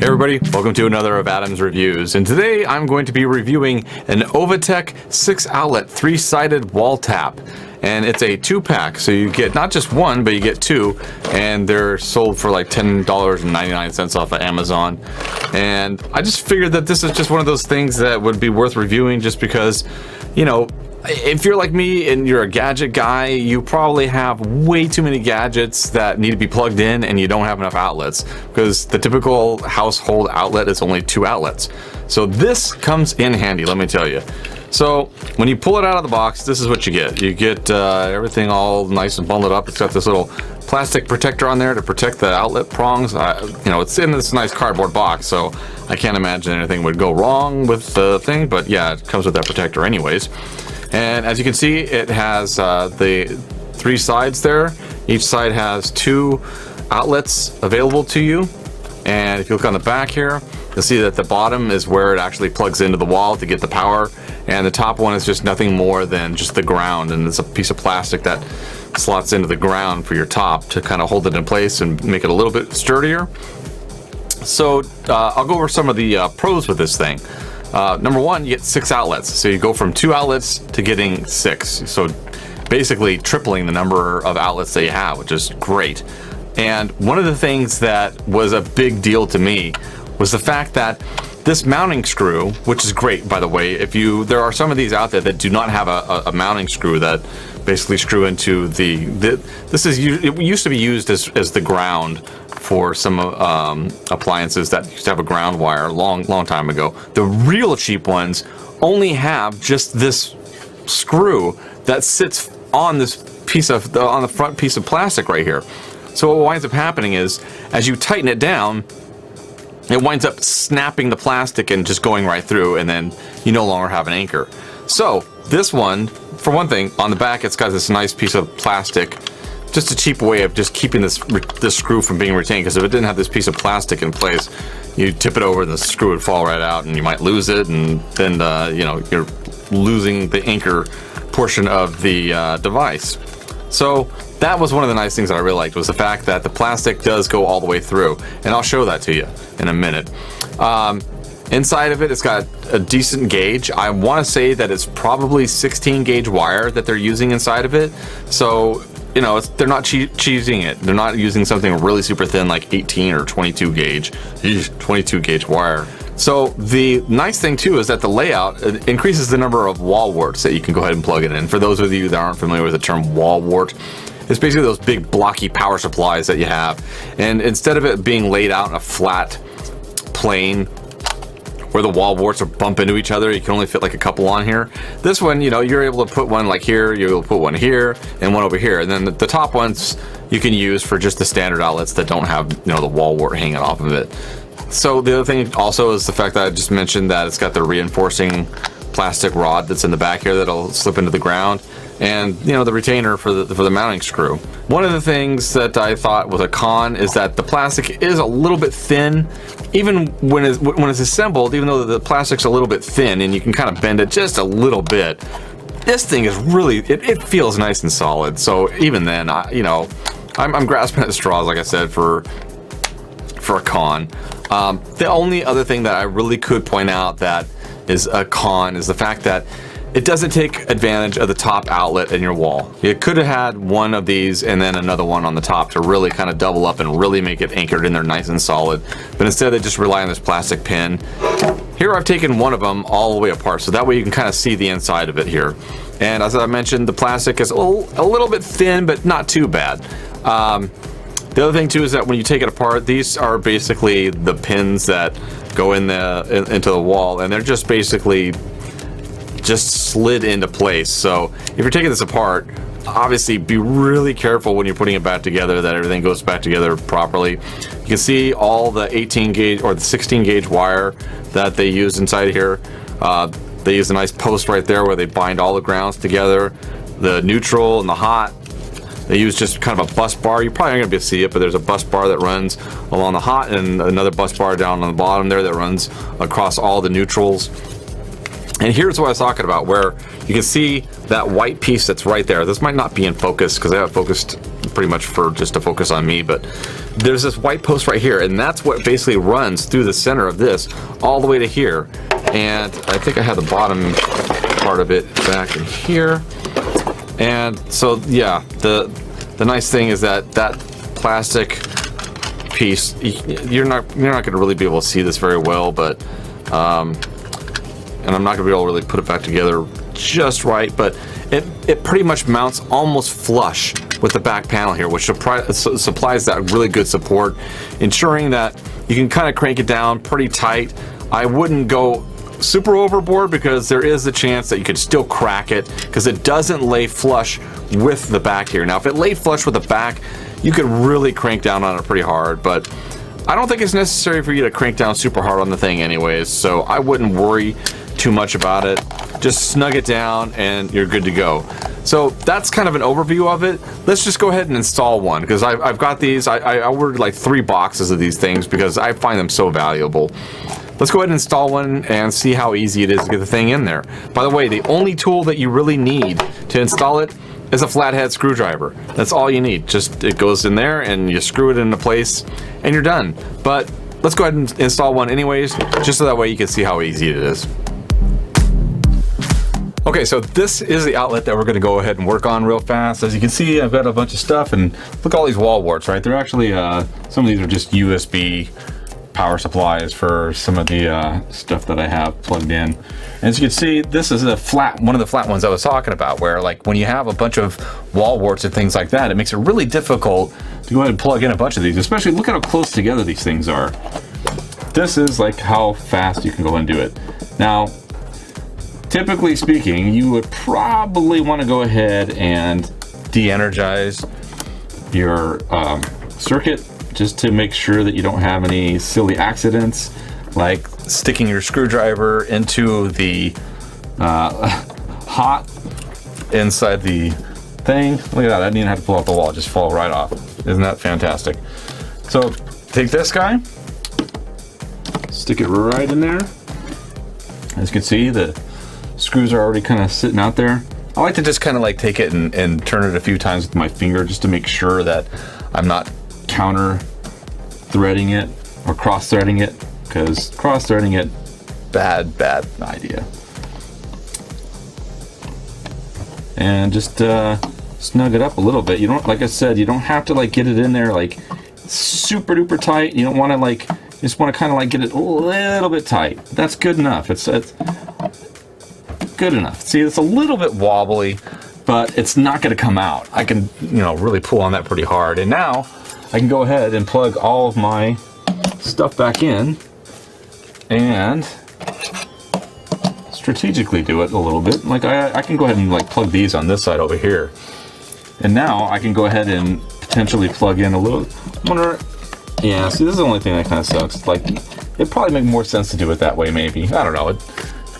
Everybody, welcome to another of Adam's Reviews, and today I'm going to be reviewing an Oviitech 6-outlet 3-sided wall tap, and it's a 2-pack, so you get not just one, but you get two, and they're sold for like $10.99 off of Amazon. And I just figured that this is just one of those things that would be worth reviewing, just because, you know, if you're like me and you're a gadget guy, you probably have way too many gadgets that need to be plugged in and you don't have enough outlets, because the typical household outlet is only 2 outlets. So this comes in handy, let me tell you. So when you pull it out of the box, this is what you get. You get everything all nice and bundled up. It's got this little plastic protector on there to protect the outlet prongs. You know, it's in this nice cardboard box, so I can't imagine anything would go wrong with the thing, but yeah, it comes with that protector anyways. And as you can see, it has the 3 sides there. Each side has 2 outlets available to you. And if you look on the back here, you'll see that the bottom is where it actually plugs into the wall to get the power. And the top one is just nothing more than just the ground. And it's a piece of plastic that slots into the ground for your top to kind of hold it in place and make it a little bit sturdier. So I'll go over some of the pros with this thing. Number one, you get 6 outlets. So you go from 2 outlets to getting 6. So basically tripling the number of outlets that you have, which is great. And one of the things that was a big deal to me was the fact that this mounting screw, which is great, by the way, there are some of these out there that do not have a mounting screw that basically screw into it used to be used as the ground for some appliances that used to have a ground wire long time ago. The real cheap ones only have just this screw that sits on this piece of on the front piece of plastic right here. So what winds up happening is, as you tighten it down, it winds up snapping the plastic and just going right through, and then you no longer have an anchor. So this one, for one thing, on the back it's got this nice piece of plastic. Just a cheap way of just keeping this screw from being retained, because if it didn't have this piece of plastic in place, you tip it over and the screw would fall right out and you might lose it, and then you know, you're losing the anchor portion of the device. So that was one of the nice things that I really liked, was the fact that the plastic does go all the way through, and I'll show that to you in a minute. Inside of it, it's got a decent gauge. I want to say that it's probably 16 gauge wire that they're using inside of it. So, you know, they're not cheesing it. They're not using something really super thin like 18 or 22 gauge. 22 gauge wire. So the nice thing too is that the layout increases the number of wall warts that you can go ahead and plug it in. For those of you that aren't familiar with the term wall wart, it's basically those big blocky power supplies that you have. And instead of it being laid out in a flat plane where the wall warts are bump into each other, you can only fit like a couple on here. This one, you know, you're able to put one like here, you're able to put one here, and one over here. And then the top ones you can use for just the standard outlets that don't have, you know, the wall wart hanging off of it. So the other thing also is the fact that I just mentioned that it's got the reinforcing plastic rod that's in the back here that'll slip into the ground, and you know, the retainer for the mounting screw. One of the things that I thought was a con is that the plastic is a little bit thin, even when it's assembled. Even though the plastic's a little bit thin and you can kind of bend it just a little bit, this thing is really, it feels nice and solid. So even then, I'm grasping at straws, like I said, for a con. The only other thing that I really could point out that is a con is the fact that it doesn't take advantage of the top outlet in your wall. You could have had one of these and then another one on the top to really kind of double up and really make it anchored in there nice and solid. But instead they just rely on this plastic pin. Here I've taken one of them all the way apart, so that way you can kind of see the inside of it here. And as I mentioned, the plastic is a little bit thin, but not too bad. The other thing too is that when you take it apart, these are basically the pins that go into the wall, and they're just basically just slid into place. So if you're taking this apart, obviously be really careful when you're putting it back together that everything goes back together properly. You can see all the 18 gauge or the 16 gauge wire that they use inside here. They use a nice post right there where they bind all the grounds together, the neutral and the hot. They use just kind of a bus bar. You're probably not going to be able to see it, but there's a bus bar that runs along the hot and another bus bar down on the bottom there that runs across all the neutrals. And here's what I was talking about, where you can see that white piece that's right there. This might not be in focus because I have focused pretty much for just to focus on me, but there's this white post right here, and that's what basically runs through the center of this all the way to here. And I think I have the bottom part of it back in here. And so yeah, the nice thing is that plastic piece, you're not going to really be able to see this very well, but and I'm not going to be able to really put it back together just right, but it pretty much mounts almost flush with the back panel here, which supplies that really good support, ensuring that you can kind of crank it down pretty tight. I wouldn't go super overboard because there is a chance that you could still crack it because it doesn't lay flush with the back here. Now, if it laid flush with the back, you could really crank down on it pretty hard, but I don't think it's necessary for you to crank down super hard on the thing anyways, so I wouldn't worry too much about it. Just snug it down and you're good to go. So that's kind of an overview of it. Let's just go ahead and install one, because I've got these. I ordered like 3 boxes of these things because I find them so valuable. Let's go ahead and install one and see how easy it is to get the thing in there. By the way, the only tool that you really need to install it is a flathead screwdriver. That's all you need. Just it goes in there and you screw it into place and you're done. But let's go ahead and install one anyways, just so that way you can see how easy it is. Okay, so this is the outlet that we're going to go ahead and work on real fast. As you can see, I've got a bunch of stuff, and look at all these wall warts, right? They're actually, some of these are just USB power supplies for some of the stuff that I have plugged in. And as you can see, this is one of the flat ones I was talking about, where like when you have a bunch of wall warts and things like that, it makes it really difficult to go ahead and plug in a bunch of these, especially look at how close together these things are. This is like how fast you can go and do it. Now, typically speaking, you would probably want to go ahead and de-energize your circuit just to make sure that you don't have any silly accidents, like sticking your screwdriver into the hot inside the thing. Look at that, I didn't even have to pull out the wall, it just fall right off. Isn't that fantastic? So take this guy, stick it right in there. As you can see, the screws are already kind of sitting out there. I like to just kind of like take it and turn it a few times with my finger just to make sure that I'm not counter threading it or cross threading it, because cross threading it, bad idea. And just snug it up a little bit. You don't, like I said, you don't have to like get it in there like super duper tight. You don't want to like, you just want to kind of like get it a little bit tight. That's good enough. It's good enough. See, it's a little bit wobbly, but it's not going to come out. I can, really pull on that pretty hard. And now I can go ahead and plug all of my stuff back in and strategically do it a little bit. Like I can go ahead and like plug these on this side over here. And now I can go ahead and potentially plug in a little, yeah, see, this is the only thing that kind of sucks. Like, it'd probably make more sense to do it that way, maybe. I don't know.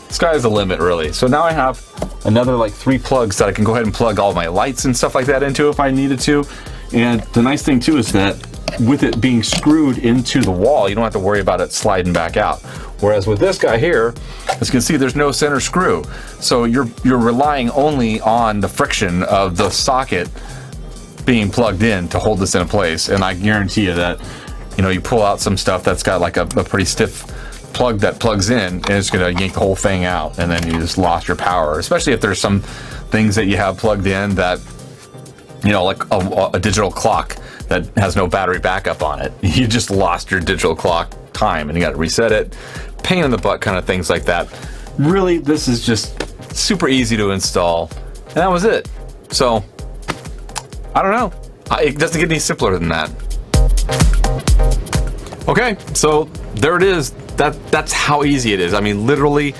Sky's the limit, really. So now I have another like 3 plugs that I can go ahead and plug all my lights and stuff like that into if I needed to. And the nice thing too is that with it being screwed into the wall, you don't have to worry about it sliding back out. Whereas with this guy here, as you can see, there's no center screw. So you're relying only on the friction of the socket being plugged in to hold this in place. And I guarantee you that, you pull out some stuff that's got like a pretty stiff plug that plugs in, and it's going to yank the whole thing out, and then you just lost your power. Especially if there's some things that you have plugged in that, like a digital clock that has no battery backup on it. You just lost your digital clock time, and you got to reset it. Pain in the butt kind of things like that. Really, this is just super easy to install, and that was it. So, I don't know. It doesn't get any simpler than that. Okay, so there it is. That's how easy it is. I mean, literally,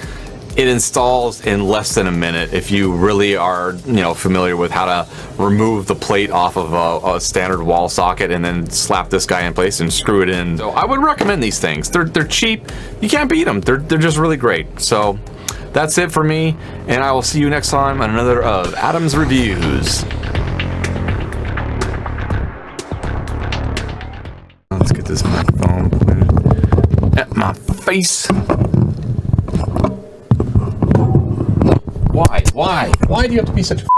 it installs in less than a minute if you really are, familiar with how to remove the plate off of a standard wall socket and then slap this guy in place and screw it in. So I would recommend these things. They're cheap. You can't beat them. They're just really great. So that's it for me, and I will see you next time on another of Adam's Reviews. Let's get this microphone pointed at my face. Why? Why do you have to be such a